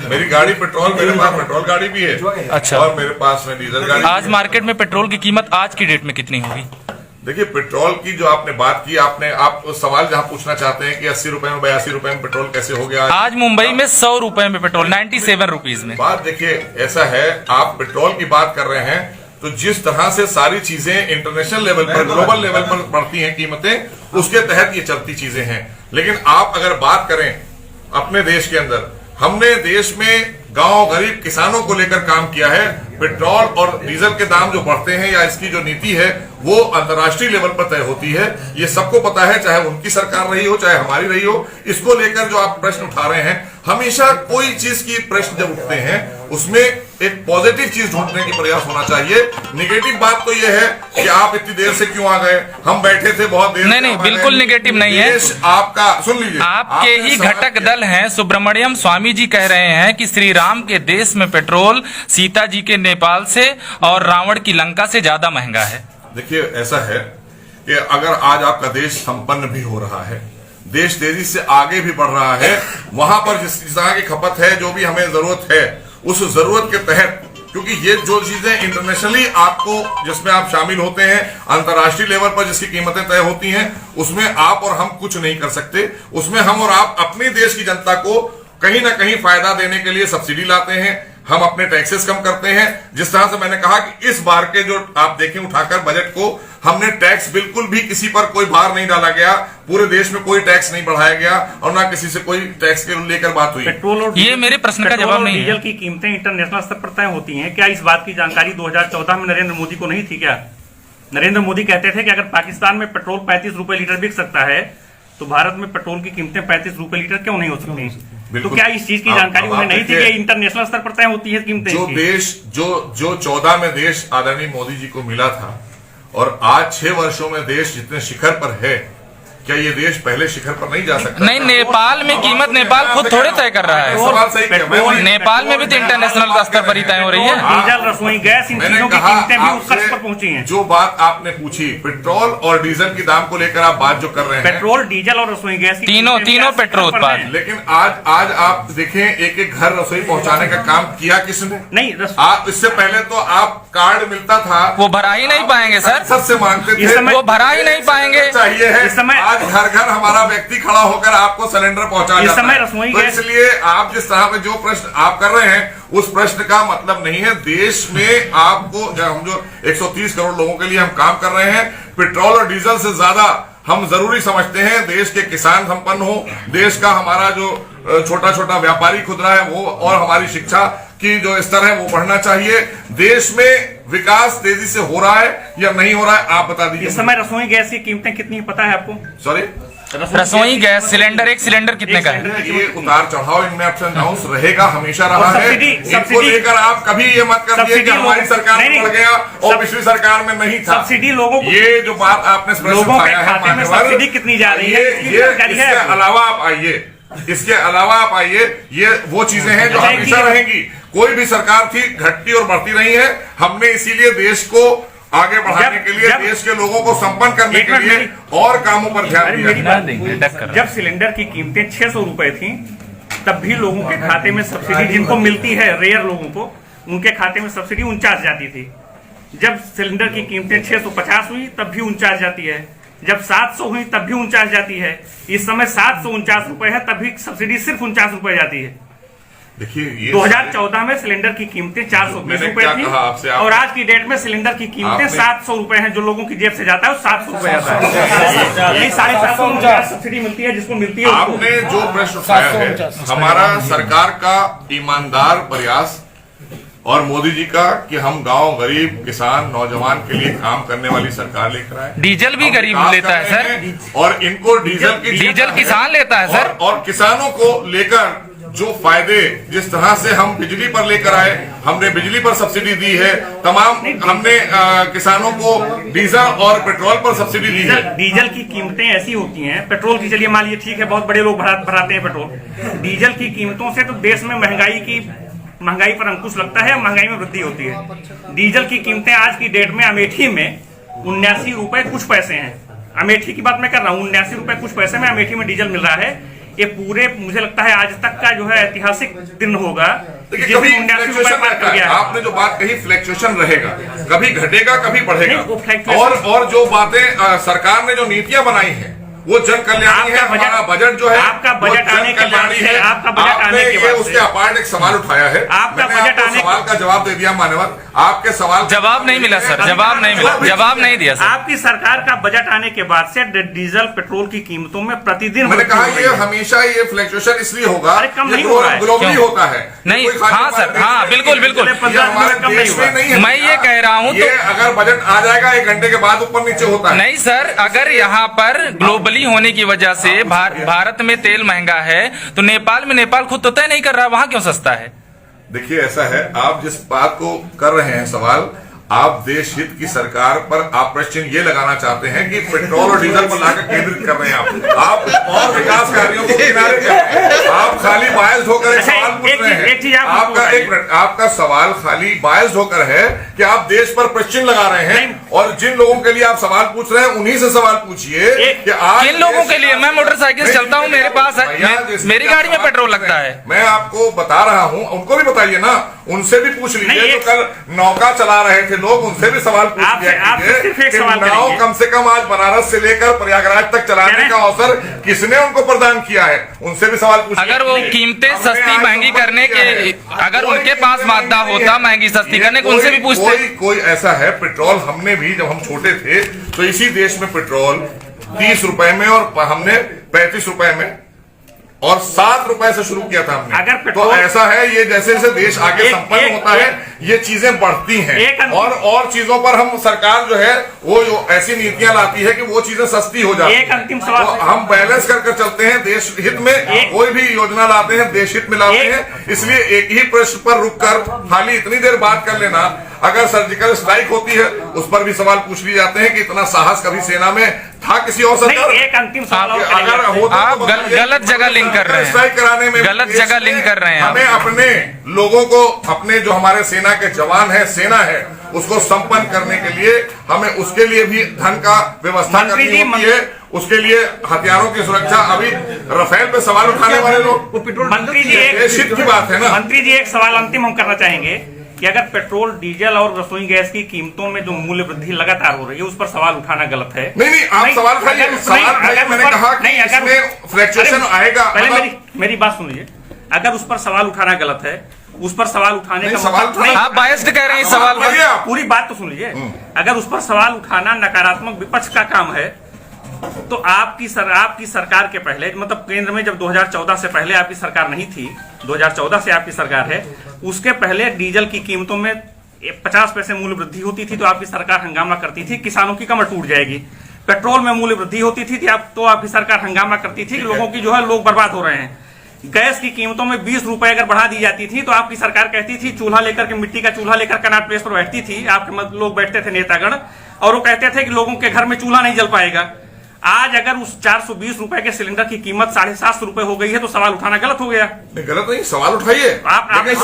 मेरी गाड़ी पेट्रोल, मेरे पास पेट्रोल गाड़ी भी है। अच्छा। और मेरे पास में डीजल गाड़ी। आज मार्केट में पेट्रोल की कीमत आज की डेट में कितनी होगी? देखिए, पेट्रोल की जो आपने बात की, आप सवाल जहां पूछना चाहते हैं कि 80 रुपए में 82 रुपए में पेट्रोल कैसे हो गया आज मुंबई में 100 रुपए में पेट्रोल, 97 रुपीज में। बात देखिए, ऐसा है, आप पेट्रोल की बात कर रहे हैं तो जिस तरह से सारी चीजें इंटरनेशनल लेवल पर, ग्लोबल लेवल पर बढ़ती हैं कीमतें, उसके तहत ये चलती चीजें हैं। लेकिन आप अगर बात करें अपने देश के अंदर, हमने देश में गांव गरीब किसानों को लेकर काम किया है। पेट्रोल और डीजल के दाम जो बढ़ते हैं या इसकी जो नीति है वो अंतर्राष्ट्रीय लेवल पर तय होती है, ये सबको पता है, चाहे उनकी सरकार रही हो चाहे हमारी रही हो। इसको लेकर जो आप प्रश्न उठा रहे हैं, हमेशा कोई चीज की प्रश्न जब उठते हैं उसमें एक पॉजिटिव चीज ढूंढने की प्रयास होना चाहिए। निगेटिव बात तो ये है कि आप इतनी देर से क्यों आ गए, हम बैठे थे बहुत देर। नहीं, बिल्कुल निगेटिव नहीं है। आपका सुन लीजिए, आपके ही घटक दल हैं, सुब्रमण्यम स्वामी जी कह रहे हैं कि श्री राम के देश में पेट्रोल सीता जी के नेपाल से और रावण की लंका से ज्यादा महंगा है। देखिए, ऐसा है कि अगर आज आपका देश संपन्न भी हो रहा है, देश तेजी से आगे भी बढ़ रहा है, वहां पर जिस तरह की खपत है, जो भी हमें जरूरत है, उस जरूरत के तहत, क्योंकि ये जो चीजें इंटरनेशनली आपको जिसमें आप शामिल होते हैं, अंतर्राष्ट्रीय लेवल पर जिसकी कीमतें तय होती हैं, उसमें आप और हम कुछ नहीं कर सकते। उसमें हम और आप अपने देश की जनता को कहीं ना कहीं फायदा देने के लिए सब्सिडी लाते हैं, हम अपने टैक्सेस कम करते हैं। जिस तरह से मैंने कहा कि इस बार के जो आप देखें उठाकर बजट को, हमने टैक्स बिल्कुल भी किसी पर कोई भार नहीं डाला गया, पूरे देश में कोई टैक्स नहीं बढ़ाया गया और ना किसी से कोई टैक्स के लेकर बात हुई। पेट्रोल और ये मेरे प्रश्न का जवाब नहीं है। डीजल की कीमतें इंटरनेशनल स्तर पर तय होती हैं, क्या इस बात की जानकारी 2014 में नरेंद्र मोदी को नहीं थी? क्या नरेंद्र मोदी कहते थे कि अगर पाकिस्तान में पेट्रोल 35 रुपए लीटर बिक सकता है तो भारत में पेट्रोल की कीमतें 35 रुपए लीटर क्यों नहीं हो सकती? तो क्या इस चीज की जानकारी उन्हें नहीं थी कि इंटरनेशनल स्तर पर तय होती है कीमतें? जो देश जो 14 में देश आदरणीय मोदी जी को मिला था और आज 6 वर्षों में देश जितने शिखर पर है, क्या ये देश पहले शिखर पर नहीं जा सकता? नहीं, नेपाल में कीमत नेपाल खुद थोड़े तय कर रहा है। सवाल सही किया। नेपाल में भी तो इंटरनेशनल स्तर पर ही तय हो रही है। डीजल, रसोई गैस, इन चीजों की कीमतें भी उत्कर्ष पर पहुंची हैं। जो बात आपने पूछी पेट्रोल और डीजल की दाम को लेकर आप बात जो कर रहे हैं, पेट्रोल, डीजल और रसोई गैस की तीनों पेट्रोल उत्पाद। लेकिन आज आप देखें, एक एक घर रसोई पहुंचाने का काम किया किसने? नहीं, आप इससे पहले तो आप कार्ड मिलता था, वो भरा ही नहीं पाएंगे सर, सबसे मांगते थे, वो भरा ही नहीं पाएंगे। चाहिए है इस समय आज घर घर हमारा व्यक्ति खड़ा होकर आपको सिलेंडर पहुंचा जाता है। रसोई तो इसलिए आप जिस तरह पे जो प्रश्न आप कर रहे हैं, उस प्रश्न का मतलब नहीं है। देश में आपको हम जो 130 करोड़ लोगों के लिए हम काम कर रहे हैं, पेट्रोल और डीजल से ज्यादा हम जरूरी समझते हैं देश के किसान संपन्न हो, देश का हमारा जो छोटा छोटा व्यापारी खुदरा है वो, और हमारी शिक्षा की जो स्तर है वो बढ़ना चाहिए। देश में विकास तेजी से हो रहा है या नहीं हो रहा है, आप बता दीजिए। इस समय रसोई गैस की कीमतें कितनी पता है आपको? सॉरी, रसोई गैस सिलेंडर, एक सिलेंडर कितने का है? ये उतार चढ़ाव इनमें अप्स एंड डाउन्स रहेगा, हमेशा रहा है। इनको लेकर आप कभी ये मत करिए कि हमारी सरकार में बढ़ गया और पिछली सरकार में नहीं था। सब्सिडी लोगों को, ये जो बात आपने लोगों के खाते में सब्सिडी कितनी जा रही है, इसके अलावा आप आइए, इसके अलावा आप आइए, ये वो चीजें हैं जो हमेशा रहेंगी। कोई भी सरकार थी, घटती और बढ़ती नहीं है। हमने इसीलिए देश को आगे बढ़ाने के लिए, देश के लोगों को संपन्न करने के लिए और कामों पर ध्यान दिया। जब सिलेंडर की कीमतें 600 रुपए थी, तब भी लोगों के खाते में सब्सिडी, जिनको मिलती है रेयर लोगों को, उनके खाते में सब्सिडी 49 जाती थी। जब सिलेंडर की कीमतें 650 हुई तब भी 49 जाती है, जब 700 हुई तब भी 49 जाती है। इस समय 749 रुपए है, तब भी सब्सिडी सिर्फ 49 रुपए जाती है। देखिए, 2014 में सिलेंडर की कीमतें 420 रुपए थी और आज की डेट में सिलेंडर की कीमतें 700 रुपए हैं। जो लोगों की जेब से जाता है वो 700 रुपए जाता है। यही 750 सब्सिडी मिलती है, जिसको मिलती है। आपने जो प्रश्न उठाया है, हमारा सरकार का ईमानदार प्रयास और मोदी जी का कि हम गांव गरीब किसान नौजवान के लिए काम करने वाली सरकार लेकर आए। डीजल भी गरीब लेता है सर, और इनको डीजल किसान लेता है सर, और किसानों को लेकर जो फायदे, जिस तरह से हम बिजली पर लेकर आए, हमने बिजली पर सब्सिडी दी है, तमाम हमने किसानों को डीजल और पेट्रोल पर सब्सिडी दी है। डीजल की कीमतें ऐसी होती हैं, पेट्रोल की चलिए मान लीजिए ठीक है, बहुत बड़े लोग भराते हैं पेट्रोल। डीजल की कीमतों से तो देश में महंगाई पर अंकुश लगता है, महंगाई में वृद्धि होती है। डीजल की कीमतें आज की डेट में अमेठी में 79 रुपए कुछ पैसे हैं। अमेठी की बात मैं कर रहा हूँ, 79 रुपए कुछ पैसे में अमेठी में डीजल मिल रहा है। ये पूरे मुझे लगता है आज तक का जो है ऐतिहासिक दिन होगा। देखिए, जिसमें कभी 79 रुपए फ्लक्चुएशन पार कर गया है। आपने जो बात कही फ्लक्चुएशन रहेगा, कभी घटेगा कभी नहीं, वो बढ़ेगा। fluctuation- और जो बातें सरकार ने जो नीतियां बनाई हैं वो जन कल्याणी है। आपका बजट- हमारा बजट जो है आपका वो बजट जन आने के बाद कल्याणी से- है। आपका बजट आपने आने के ये बाद से- उसके अपार्ट एक सवाल उठाया है। आपका मैंने बजट आपको आने- सवाल का जवाब दे दिया मान्यवर, आपके सवाल का जवाब नहीं मिला सर, जवाब नहीं मिला, जवाब नहीं दिया सर। आपकी सरकार का बजट आने के बाद से डीजल पेट्रोल की कीमतों में प्रतिदिन मैंने वृद्धि कहा हो रही ये है। हमेशा ये फ्लक्चुएशन इसलिए होगा, अरे कम ये नहीं हो रहा है। ग्लोबली क्यों? होता है। नहीं, कोई खाली हाँ हमारे सर, देश हाँ, में बिल्कुल, नहीं है। बिल्कुल। ये 15 हमारे कम नहीं देश में हुआ। नहीं है। मैं ये कह रहा हूं ये तो अगर बजट आ जाएगा 1 घंटे के बाद ऊपर नीचे होता है। नहीं सर, अगर यहाँ पर ग्लोबली होने की वजह से भारत में तेल महंगा है तो नेपाल में नेपाल खुद तो तय नहीं कर रहा, वहां क्यों सस्ता है? देखिए ऐसा है, आप जिस बात को कर रहे हैं सवाल, आप देश हित की सरकार पर आप प्रश्न ये लगाना चाहते हैं कि पेट्रोल और डीजल पर लाकर केंद्रित कर रहे हैं आप और विकास कार्यों को किनारे कर रहे हैं। आप खाली बायस्ड होकर एक अच्छा, सवाल पूछ एक रहे चीज- एक चीज हैं। आप मुझको आपका बताइए। एक मिनट, आपका सवाल खाली बायस्ड होकर है कि आप देश पर प्रश्न लगा रहे हैं। नहीं। और जिन लोगों के लिए आप सवाल पूछ रहे हैं उन्हीं से सवाल पूछिए कि आज किन लोगों के लिए? मैं मोटरसाइकिल से चलता हूँ, मेरे पास है, भैया, जिसकी मेरी आप गाड़ी में बात पेट्रोल कर रहे लगता हैं, है। मैं आपको बता रहा हूं, उनको भी बताइए ना, उनसे भी पूछ नहीं, लीजिए। एक- जो कल नौका चला रहे थे लोग, उनसे भी सवाल पूछ आपसे- लिया आपसे कीजिए सिर्फ एक कि सवाल नाव करेंगे। कम से कम आज बनारस से लेकर प्रयागराज तक चलाने करें? का अवसर किसने उनको प्रदान किया है, उनसे भी सवाल पूछिए। अगर वो नहीं, कीमतें हमने सस्ती आज महंगी संपर्क करने किया के, है। अगर कोई उनके पास कीमतें मादा महंगी होता है। महंगी सस्ती ये करने को, उनसे भी पूछते। कोई ऐसा है, पेट्रोल हमने भी जब हम छोटे थे तो इसी देश में पेट्रोल 30 रुपए में और हमने 35 रुपए में और 7 रुपए से शुरू किया था हमने। अगर तो पेट्रोल- ऐसा है, ये जैसे जैसे देश आगे संपन्न होता है ये चीजें बढ़ती हैं। एक अंतिम- और चीजों पर हम सरकार जो है वो जो ऐसी नीतियां लाती है कि वो चीजें सस्ती हो जाती एक अंतिम सवाल- तो हम बैलेंस कर चलते हैं देश हित में। कोई भी योजना लाते हैं देश हित में लाते हैं। इसलिए एक ही प्रश्न पर रुककर खाली इतनी देर बात कर लेना, अगर सर्जिकल स्ट्राइक होती है उस पर भी सवाल पूछ लिए जाते हैं कि इतना साहस कभी सेना में था किसी और सरकार नहीं, में? एक अंतिम सवाल और अगर करेंगे। होता आप तो बताइए। गलत जगह लिंक कर रहे हैं। स्ट्राइक कराने में गलत देश जगह में लिंक कर रहे हैं आप। हमें अपने लोगों को, अपने जो हमारे सेना के जवान है, सेना है, उसको संपन्न करने के लिए हमें उसके लिए भी धन का व्यवस्था मंत्री करनी जी, होती है। उसके लिए हथियारों की सुरक्षा, अभी राफेल पे सवाल उठाने वाले लोग, मंत्री जी ये हित की बात है ना। मंत्री जी एक सवाल अंतिम हम करना चाहेंगे कि अगर पेट्रोल डीजल और रसोई गैस की कीमतों में जो मूल्य वृद्धि लगातार हो रही है उस पर सवाल उठाना गलत है। नहीं, आप सवाल उठाइए, सवाल उठाइए। मैंने कहा कि इसमें फ्लक्चुएशन आएगा। पहले मतलब- मेरी बात सुन लीजिए। अगर उस पर सवाल उठाना गलत है, उस पर सवाल उठाने नहीं, का सवाल मतलब उठाना- आप बायस्ड कह रहे हैं इस सवाल पर। करिए आप। पूरी बात तो सुन लीजिए। अगर उस पर सवाल उठाना नकारात्मक विपक्ष का काम है तो आपकी सरकार के पहले, मतलब केंद्र में जब 2014 से पहले आपकी सरकार नहीं थी, 2014 से आपकी सरकार है, उसके पहले डीजल की कीमतों में 50 पैसे मूल्य वृद्धि होती थी तो आपकी सरकार हंगामा करती थी किसानों की कमर टूट जाएगी। पेट्रोल में मूल्य वृद्धि होती थी तो आपकी सरकार हंगामा करती थी कि लोगों की जो है लोग बर्बाद हो रहे हैं। गैस की कीमतों में 20 रुपए अगर बढ़ा दी जाती थी तो आपकी सरकार कहती थी, चूल्हा लेकर के, मिट्टी का चूल्हा लेकर कनॉट प्लेस पर बैठती थी, आपके लोग बैठते थे नेतागण, और वो कहते थे कि लोगों के घर में चूल्हा नहीं जल पाएगा। आज अगर उस 420 रुपए के सिलेंडर की कीमत 750 रुपए हो गई है तो सवाल उठाना गलत हो गया। नहीं, गलत नहीं, सवाल उठाइए। आपने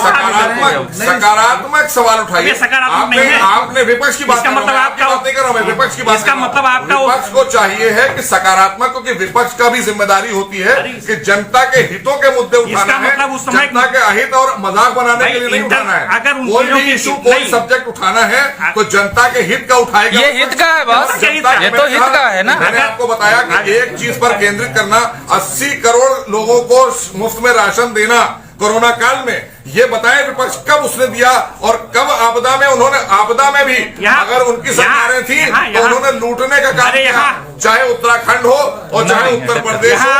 सकारात्मक सवाल उठाइए। ये सकारात्मक नहीं है। आपने विपक्ष की बात इसका कर रहा हूं, मतलब मैं आपकी आपका- बात नहीं कर रहा हूं, मैं विपक्ष की बात इसका कर रहा हूं। मतलब आपका विपक्ष को चाहिए है कि सकारात्मक, क्योंकि विपक्ष का भी जिम्मेदारी होती है कि जनता के हितों के मुद्दे उठाना इसका है, मतलब उस समय- जनता के अहित और मजाक बनाने के लिए नहीं उठाना है। अगर उन कोई चीजों भी की- इशू, कोई नहीं। सब्जेक्ट उठाना है तो जनता के हित का उठाएगा। ये हित का है बस, जनता ये के- तो हित का है ना। मैंने आपको बताया कि एक चीज पर केंद्रित करना, 80 करोड़ लोगों को मुफ्त में राशन देना कोरोना काल में, ये बताए विपक्ष कब उसने दिया और कब आपदा में उन्होंने, आपदा में भी अगर उनकी सरकारें थी तो उन्होंने लूटने का काम किया, चाहे उत्तराखंड हो और चाहे उत्तर प्रदेश हो,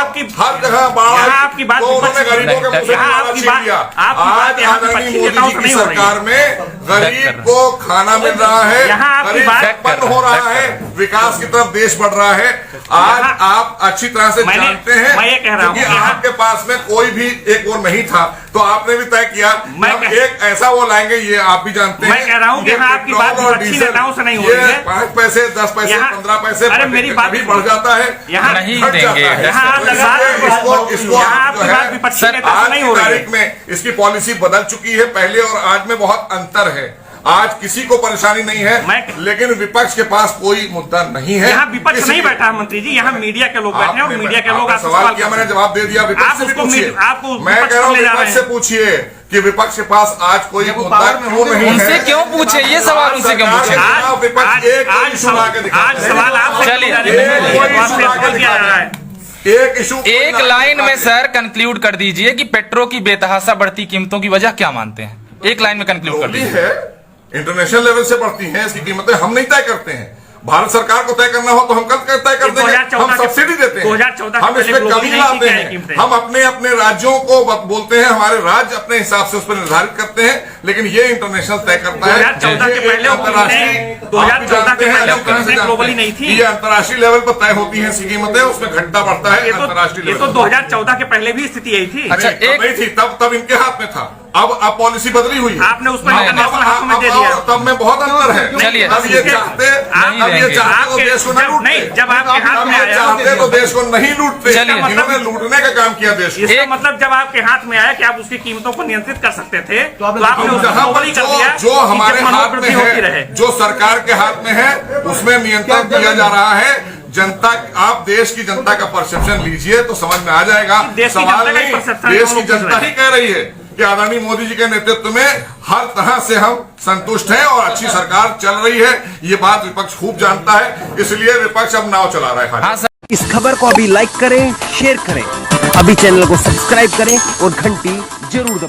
हर जगह बाढ़, तो उन्होंने गरीबों के मुंह से माला छीन लिया। आज आदरणीय मोदी जी की सरकार में गरीब को खाना मिल रहा है, गरीब संपन्न हो रहा है, विकास की तरफ देश बढ़ रहा है। आज आप अच्छी तरह से जानते हैं मैं ये कह रहा हूं कि आपके पास में कोई भी एक वो नहीं था, तो आपने भी तय किया हम एक ऐसा वो लाएंगे, ये आप भी जानते हैं। मैं कह रहा हूं कि ये आपकी बात पेट्रोल और विपक्षी डीजल, नेताओं से नहीं हो ये रही है। 5 पैसे, 10 पैसे, 15 पैसे, अरे मेरी बात कभी बढ़ जाता है, यहाँ नहीं घट जाता देंगे। है। यहाँ तो इसको यहाँ आप जो आपकी बात है, विपक्षी सर, नेता से आज नहीं की हो रही है। तारीख में इसकी पॉलिसी बदल चुकी है, पहले और आज में बहुत अंतर है। आज किसी को परेशानी नहीं है, लेकिन विपक्ष के पास कोई मुद्दा नहीं है। यहाँ विपक्ष नहीं बैठा है मंत्री जी, यहाँ मीडिया के लोग बैठे हैं और मीडिया के लोग आपसे सवाल किया, मैंने जवाब दे दिया। विपक्ष से भी पूछिए, मैं कह रहा हूँ विपक्ष से पूछिए कि विपक्ष के पास आज कोई मुद्दा क्यों नहीं है। उनसे क्यों पूछे ये सवाल, उनसे क्यों पूछे? विपक्ष एक इशू ला के दिखा, आज सवाल आपसे एक इशू, एक लाइन में सर कंक्लूड कर दीजिए कि पेट्रोल की बेतहाशा बढ़ती कीमतों की वजह क्या मानते हैं? एक लाइन में कंक्लूड कर दीजिए। है इंटरनेशनल लेवल से बढ़ती हैं इसकी कीमतें, हम नहीं तय करते हैं। भारत सरकार को तय करना हो तो हम कल तय कर देंगे, हम सब्सिडी देते हैं, 2014 हम इसमें कमी लाते हैं, हम अपने अपने राज्यों को बोलते हैं, हमारे राज्य अपने हिसाब से उस पर निर्धारित करते हैं, लेकिन ये इंटरनेशनल तय करता है। 2014 के पहले ग्लोबली नहीं थी, ये अंतर्राष्ट्रीय लेवल पर तय होती है इसकी कीमतें, उसमें घंटा बढ़ता है अंतर्राष्ट्रीय लेवल। तो 2014 के पहले भी स्थिति यही थी। अच्छा, नहीं थी, तब इनके हाथ में था, अब पॉलिसी बदली हुई है, आपने उस पर इंटरनेशनल हाथ में दे दिया, तब में बहुत अंतर है। चलिए, अब ये चाहते तो देश को नहीं लूटते, जब आपके हाथ में आया चाहते तो देश को नहीं लूटते, चलिए, इन्होंने लूटने का काम किया देश को। इसका मतलब जब आपके हाथ में आया कि आप उसकी कीमतों को नियंत्रित कर सकते थे, तो आपने उसको ग्लोबली कर दिया, जो हमारे हाथ में होती रहे, है, जो सरकार के हाथ में है, उसमें नियंत्रण किया जा रहा है। जनता, आप देश की जनता का परसेप्शन लीजिए तो समझ में आ जाएगा। सवाल नहीं, देश की जनता ही कह रही है कि आदरणीय मोदी जी के नेतृत्व में हर तरह से हम संतुष्ट हैं और अच्छी सरकार चल रही है। ये बात विपक्ष खूब जानता है, इसलिए विपक्ष अब नाव चला रहा है। हाँ सर, इस खबर को अभी लाइक करें, शेयर करें, अभी चैनल को सब्सक्राइब करें और घंटी जरूर दबाएं।